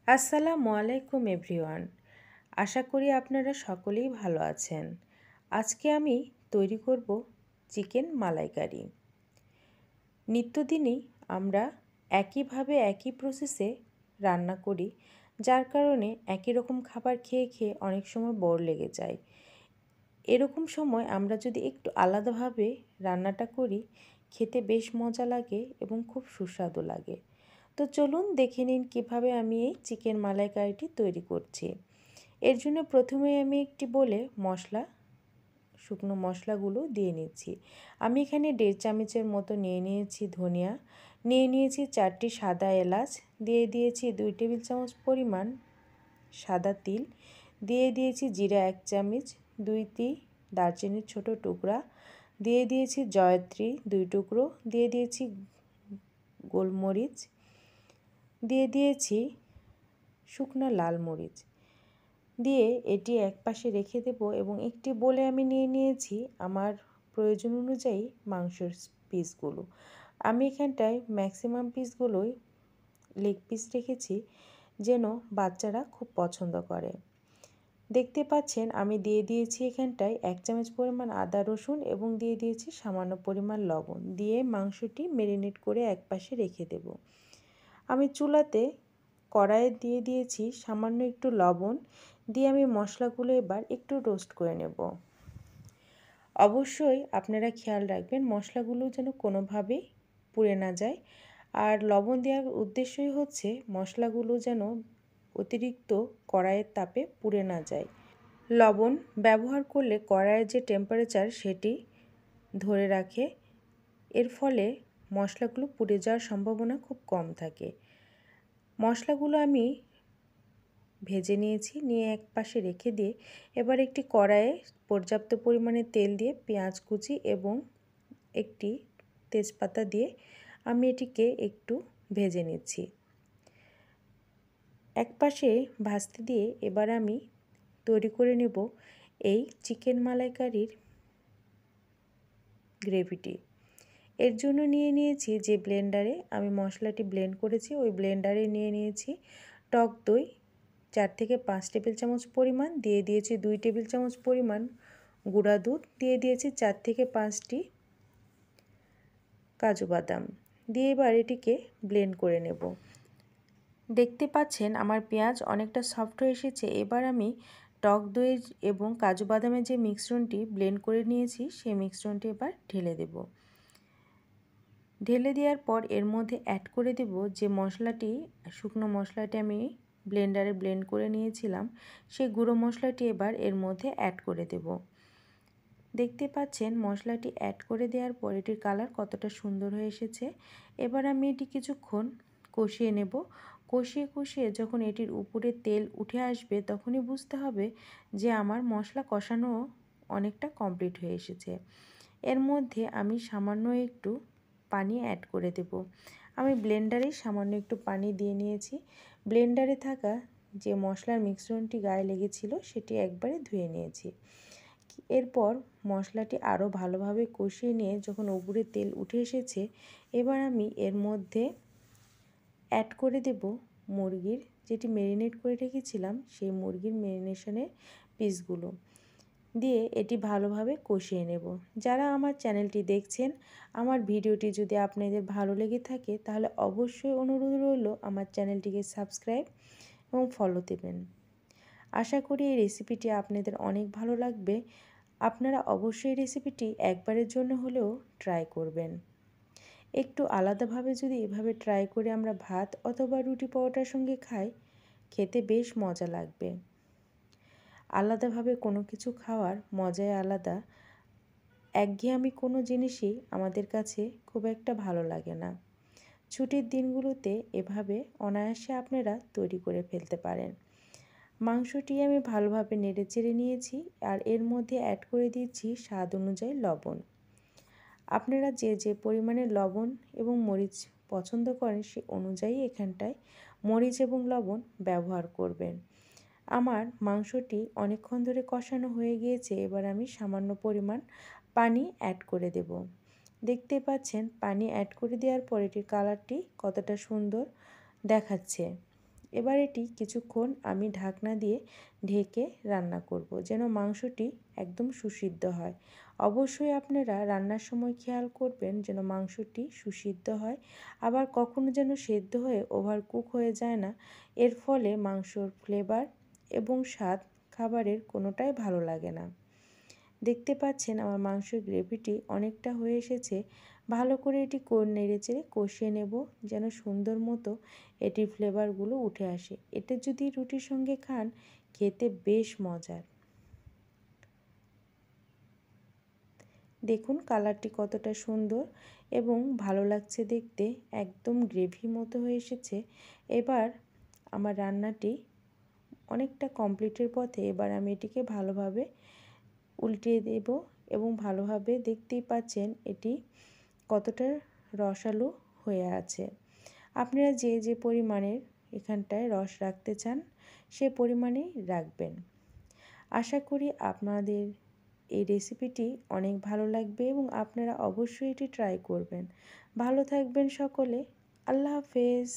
আসসালামু আলাইকুম এভরিওয়ান। আশা করি আপনারা সকলেই ভালো আছেন। আজকে আমি তৈরি করব চিকেন মালাইকারি। নিত্যদিনই আমরা একইভাবে একই প্রসেসে রান্না করি, যার কারণে একই রকম খাবার খেয়ে খেয়ে অনেক সময় বোর লেগে যায়। এরকম সময় আমরা যদি একটু আলাদাভাবে রান্নাটা করি, খেতে বেশ মজা লাগে এবং খুব সুস্বাদু লাগে। তো চলুন দেখে নিন কীভাবে আমি এই চিকেন মালাইকারিটি তৈরি করছি। এর জন্য প্রথমেই আমি একটি বলে শুকনো মশলাগুলো দিয়ে নিচ্ছি। আমি এখানে 1.5 চামচের মতো নিয়ে নিয়েছি ধনিয়া, নিয়ে নিয়েছি 4টি সাদা এলাচ, দিয়ে দিয়েছি 2 টেবিল চামচ পরিমাণ সাদা তিল, দিয়ে দিয়েছি জিরা 1 চামচ, 2টি দারচিনির ছোট টুকরা, দিয়ে দিয়েছি জয়ত্রী 2 টুকরো, দিয়ে দিয়েছি গোলমরিচ, দিয়ে দিয়েছি শুকনো লাল মরিচ, দিয়ে এটি একপাশে রেখে দেব এবং একটি বলে আমি নিয়ে নিয়েছি আমার প্রয়োজন অনুযায়ী মাংসের পিসগুলো। আমি এখানটায় ম্যাক্সিমাম পিসগুলোই লেগ পিস রেখেছি, যেন বাচ্চারা খুব পছন্দ করে। দেখতে পাচ্ছেন আমি দিয়ে দিয়েছি এখানটায় 1 চামচ পরিমাণ আদা রসুন এবং দিয়ে দিয়েছি সামান্য পরিমাণ লবণ, দিয়ে মাংসটি ম্যারিনেট করে একপাশে রেখে দেব। আমি চুলাতে কড়াইয়ে দিয়ে দিয়েছি সামান্য একটু লবণ, দিয়ে আমি মশলাগুলো এবার একটু রোস্ট করে নেব। অবশ্যই আপনারা খেয়াল রাখবেন মশলাগুলো যেন কোনোভাবেই পুড়ে না যায়, আর লবণ দেওয়ার উদ্দেশ্যই হচ্ছে মশলাগুলো যেন অতিরিক্ত কড়াইয়ের তাপে পুড়ে না যায়। লবণ ব্যবহার করলে কড়াইয়ের যে টেম্পারেচার সেটি ধরে রাখে, এর ফলে মশলাগুলো পুড়ে যাওয়ার সম্ভাবনা খুব কম থাকে। মশলাগুলো আমি ভেজে নিয়েছি, নিয়ে এক পাশে রেখে দিয়ে এবার একটি কড়াইয়ে পর্যাপ্ত পরিমাণে তেল দিয়ে পেঁয়াজ কুচি এবং একটি তেজপাতা দিয়ে আমি এটিকে একটু ভেজে নিচ্ছি। এক পাশে ভাজতে দিয়ে এবার আমি তৈরি করে নেব এই চিকেন মালাইকারির গ্রেভিটি। এর জন্য নিয়ে নিয়েছি যে ব্লেন্ডারে আমি মশলাটি ব্লেন্ড করেছি, ওই ব্লেন্ডারে নিয়ে নিয়েছি টক দই 4 থেকে 5 টেবিল চামচ পরিমাণ, দিয়ে দিয়েছি 2 টেবিল চামচ পরিমাণ গুঁড়া দুধ, দিয়ে দিয়েছি 4 থেকে 5টি কাজু বাদাম, দিয়ে এবার এটিকে ব্লেন্ড করে নেব। দেখতে পাচ্ছেন আমার পেঁয়াজ অনেকটা সফট হয়ে এসেছে। এবার আমি টক দই এবং কাজু বাদামের যে মিশ্রণটি ব্লেন্ড করে নিয়েছি সেই মিশ্রণটি এবার ঢেলে দেব। ঢেলে দেওয়ার পর এর মধ্যে অ্যাড করে দেব যে শুকনো মশলাটি আমি ব্লেন্ডারে ব্লেন্ড করে নিয়েছিলাম, সেই গুঁড়ো মশলাটি এবার এর মধ্যে অ্যাড করে দেব। দেখতে পাচ্ছেন মশলাটি অ্যাড করে দেওয়ার পর এটির কালার কতটা সুন্দর হয়ে এসেছে। এবার আমি এটি কিছুক্ষণ কষিয়ে নেব। কষিয়ে কষিয়ে যখন এটির উপরে তেল উঠে আসবে তখনই বুঝতে হবে যে আমার মশলা কষানো অনেকটা কমপ্লিট হয়ে এসেছে। এর মধ্যে আমি সামান্য একটু পানি অ্যাড করে দেব। আমি ব্লেন্ডারে সামান্য একটু পানি দিয়ে নিয়েছি। ব্লেন্ডারে থাকা যে মশলার মিশ্রণটি গায়ে লেগেছিল সেটি একবারে ধুয়ে নিয়েছি। এরপর মশলাটি আরও ভালোভাবে কষিয়ে নিয়ে যখন উপরে তেল উঠে এসেছে, এবার আমি এর মধ্যে অ্যাড করে দেব মুরগির যেটি ম্যারিনেট করে রেখেছিলাম সেই মুরগির ম্যারিনেশনের পিসগুলো, দিয়ে এটি ভালোভাবে কষিয়ে নেব। যারা আমার চ্যানেলটি দেখছেন, আমার ভিডিওটি যদি আপনাদের ভালো লেগে থাকে তাহলে অবশ্যই অনুরোধ রইল আমার চ্যানেলটিকে সাবস্ক্রাইব এবং ফলো দেবেন। আশা করি এই রেসিপিটি আপনাদের অনেক ভালো লাগবে। আপনারা অবশ্যই রেসিপিটি একবারের জন্য হলেও ট্রাই করবেন। একটু আলাদাভাবে যদি এভাবে ট্রাই করে আমরা ভাত অথবা রুটি পরোটার সঙ্গে খাই, খেতে বেশ মজা লাগবে। আলাদাভাবে কোনো কিছু খাওয়ার মজাই আলাদা। একঘেয়েমি কোনো জিনিসই আমাদের কাছে খুব একটা ভালো লাগে না। ছুটির দিনগুলোতে এভাবে অনায়াসে আপনারা তৈরি করে ফেলতে পারেন। মাংসটি আমি ভালোভাবে নেড়েচেড়ে নিয়েছি, আর এর মধ্যে অ্যাড করে দিচ্ছি স্বাদ অনুযায়ী লবণ। আপনারা যে যে পরিমাণে লবণ এবং মরিচ পছন্দ করেন সে অনুযায়ী এখানটায় মরিচ এবং লবণ ব্যবহার করবেন। আমার মাংসটি অনেকক্ষণ ধরে কষানো হয়ে গিয়েছে, এবার আমি সামান্য পরিমাণ পানি অ্যাড করে দেব। দেখতে পাচ্ছেন পানি অ্যাড করে দেওয়ার পর এটির কালারটি কতটা সুন্দর দেখাচ্ছে। এবার এটি কিছুক্ষণ আমি ঢাকনা দিয়ে ঢেকে রান্না করব, যেন মাংসটি একদম সুসিদ্ধ হয়। অবশ্যই আপনারা রান্নার সময় খেয়াল করবেন যেন মাংসটি সুসিদ্ধ হয়, আবার কখনো যেন সেদ্ধ হয়ে ওভারকুক হয়ে যায় না। এর ফলে মাংসর ফ্লেভার এবং স্বাদ খাবারের কোনোটাই ভালো লাগে না। দেখতে পাচ্ছেন আমার মাংসের গ্রেভিটি অনেকটা হয়ে এসেছে। ভালো করে এটি নেড়েচেড়ে কষিয়ে নেব যেন সুন্দর মতো এটির ফ্লেভারগুলো উঠে আসে। এটা যদি রুটির সঙ্গে খান খেতে বেশ মজার। দেখুন কালারটি কতটা সুন্দর এবং ভালো লাগছে দেখতে, একদম গ্রেভি মতো হয়ে এসেছে। এবার আমার রান্নাটি অনেকটা কমপ্লিটের পথে। এবার আমি এটিকে ভালোভাবে উল্টিয়ে দেব এবং ভালোভাবে দেখতেই পাচ্ছেন এটি কতটা রসালো হয়ে আছে। আপনারা যে যে পরিমাণের এখানটায় রস রাখতে চান সে পরিমাণেই রাখবেন। আশা করি আপনাদের এই রেসিপিটি অনেক ভালো লাগবে এবং আপনারা অবশ্যই এটি ট্রাই করবেন। ভালো থাকবেন সকলে। আল্লাহ হাফেজ।